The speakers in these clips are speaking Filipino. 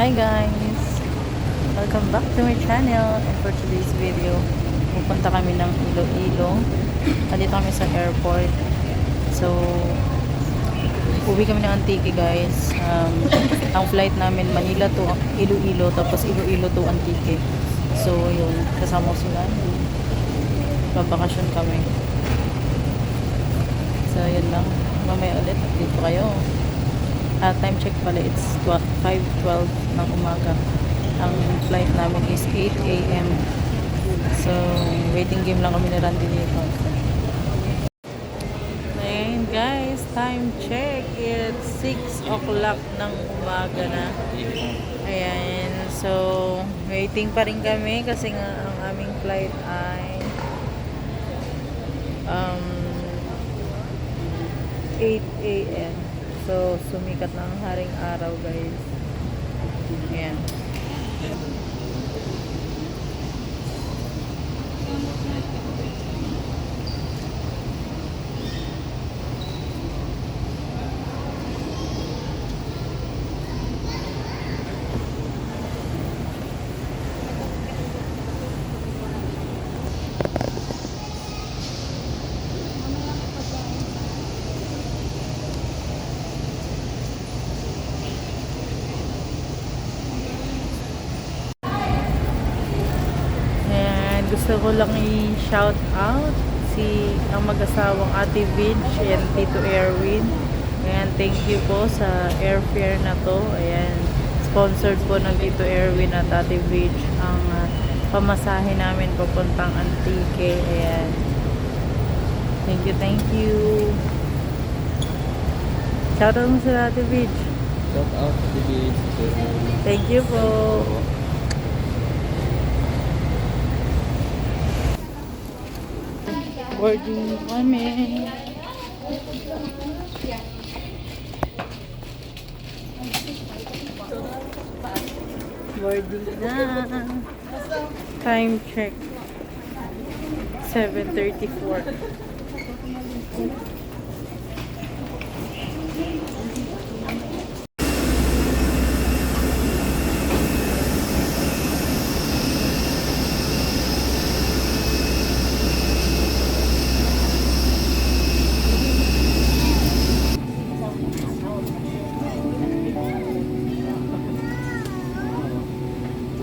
Hi guys! Welcome back to my channel, and for today's video pupunta kami ng Iloilo. Dito kami sa airport. So uwi kami ng Antique guys. Ang flight namin Manila to Iloilo, tapos Iloilo to Antique. So yun, kasama ko sila, babakasyon kami. So yun lang, mamaya ulit dito kayo. Time check pala, it's 5:12 ng umaga. Ang flight namin is 8 AM. So, waiting game lang kami ni Randy dito. Ayan guys, time check. It's 6 o'clock ng umaga na. Ayan, so, waiting pa rin kami kasi nga ang aming flight ay 8 AM. So, sumikat na ang haring araw guys. Ayan. Gusto ko lang i-shout out ang mag-asawang Ate Vidge and Tito Erwin. Ayan, thank you po sa airfare na to. Ayan, sponsored po ng Tito Erwin at Ate Vidge ang pamasahe namin papuntang Antique. Ayan, thank you, thank you. Shout out mo sa Ate Vidge. Shout out Ate Vidge. Thank you po. Boarding kami. Boarding na. Time check 7:34.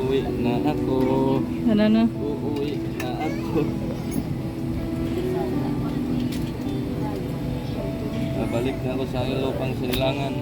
Uwi na ako. Ano na? Uuwi na ako. Babalik na ako sa aking lupang sinilangan.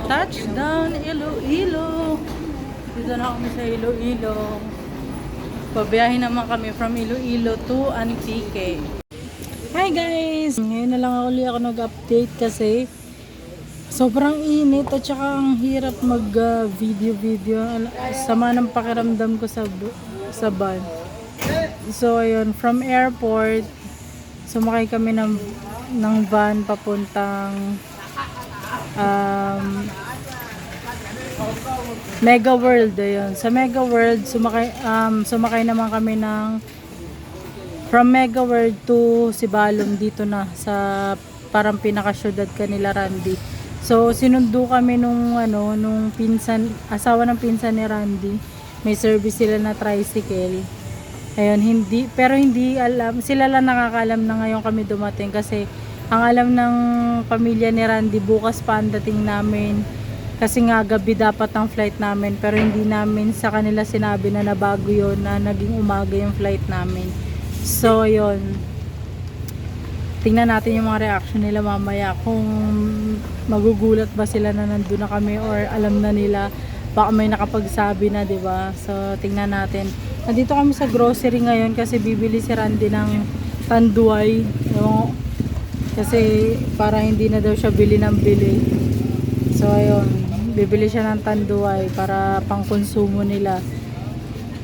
Touchdown Iloilo. Dito na kami sa Iloilo. Pabiyahin naman kami from Iloilo to Antique. Hi guys! Ngayon na lang ako nag-update kasi sobrang init at saka ang hirap mag video. Sama ng pakiramdam ko sa van. So ayun, from airport sumakay kami ng van papuntang Mega World. Ayun. Sa Mega World sumakay naman kami from Mega World to Sibalom, dito na sa parang pinaka-syudad kanila Randy. So sinundo kami nung asawa ng pinsan ni Randy. May service sila na tricycle. Ayun, hindi alam, sila lang nakakaalam na ngayon kami dumating kasi ang alam ng pamilya ni Randy bukas pa ang dating namin. Kasi nga gabi dapat ang flight namin, pero hindi namin sa kanila sinabi na nabago yun, na naging umaga yung flight namin. So yun, tingnan natin yung mga reaction nila mamaya kung magugulat ba sila na nandun na kami or alam na nila, baka may nakapagsabi na, di ba? So tingnan natin. Nandito kami sa grocery ngayon kasi bibili si Randy ng tanduay, kasi para hindi na daw siya bili ng bili. So ayun, bibili siya ng tanduay para pang konsumo nila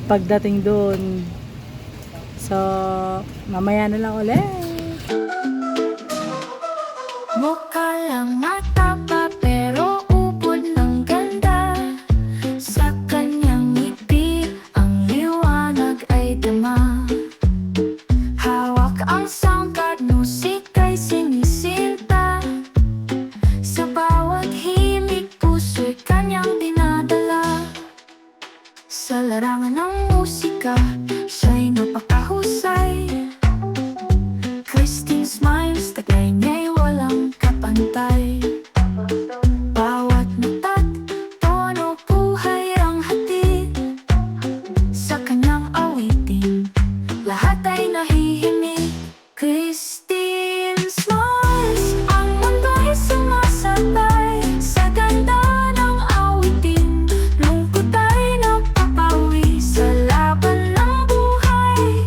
pagdating doon. So mamaya na lang ulit. Mukha lang mataba pero upod ng ganda. Sa kanyang ngiti ang liwanag ay dama. Hawak ang sangkad, musika'y sinisinta. Sa bawat himig puso'y kanyang dinadala. Sa larangan ng musika siya'y napakahusay. Christine smiles, tagay niya'y walang kapantay. Bawat mata't tono buhay ang hatid. Sa kanyang awitin, lahat ay nahihimik. Christine smiles, ang mundo'y sumasabay. Sa ganda ng awitin, lungkot ay napapawi. Sa laban ng buhay,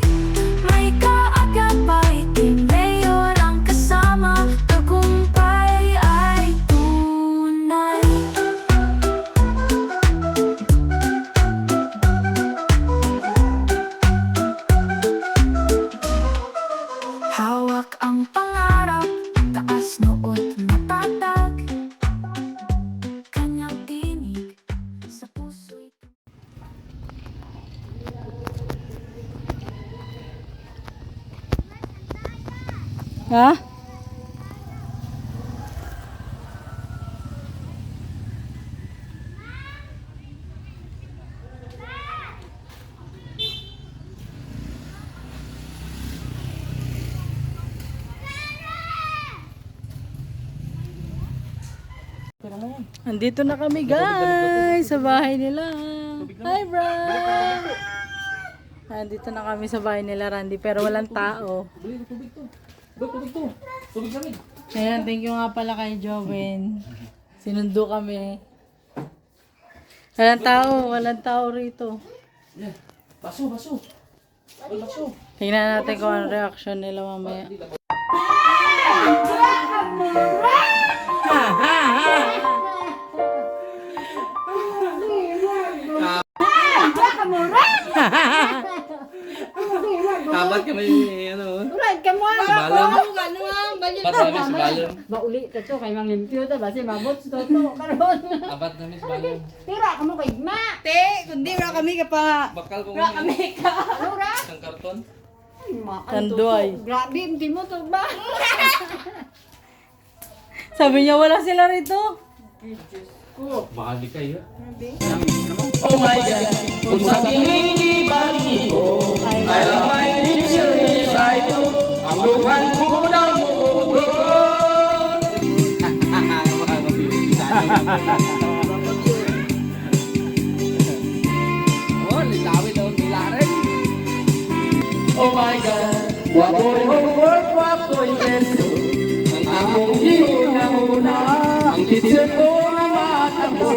may kaagapay. Team Mayor ang kasama, tagumpay ay tunay. Hawak ang pangarap, taas noot matatag. Kanyang tinig sa puso'y Ha? Andito na kami guys sa bahay nila. Hi bro! Andito na kami sa bahay nila Randy pero walang tao. Ayan, thank you nga pala kay Joven. Sinundo kami. Walang tao rito. Baso. Tingnan natin kung ano reaction nila mamaya. Kabat kami, ano? Ulan ka mo! Sibalam. Ba't kami sibalam? Bauli ka to kay mang limpyo ta basi mabot to karon. Kabat kami sibalam. Tira ka mo kay ma. Te, kundi wala kami ka pa. Bakal ko Wala kami ka. Ora. isang karton. Tanduay. Grabe hindi mo to ba? Sabi niya wala sila rito. Baka di kayo. Oh my God! Kung sa kilingi bali ko, ay lamay literally sa ito, ang luhan ko ng mundo. Mga mabibigisa oh, litawi daw nila rin. Oh my God! Wapoy homework, wapoy peso, ang akong hiyo na una, ang teacher ko na mata mo.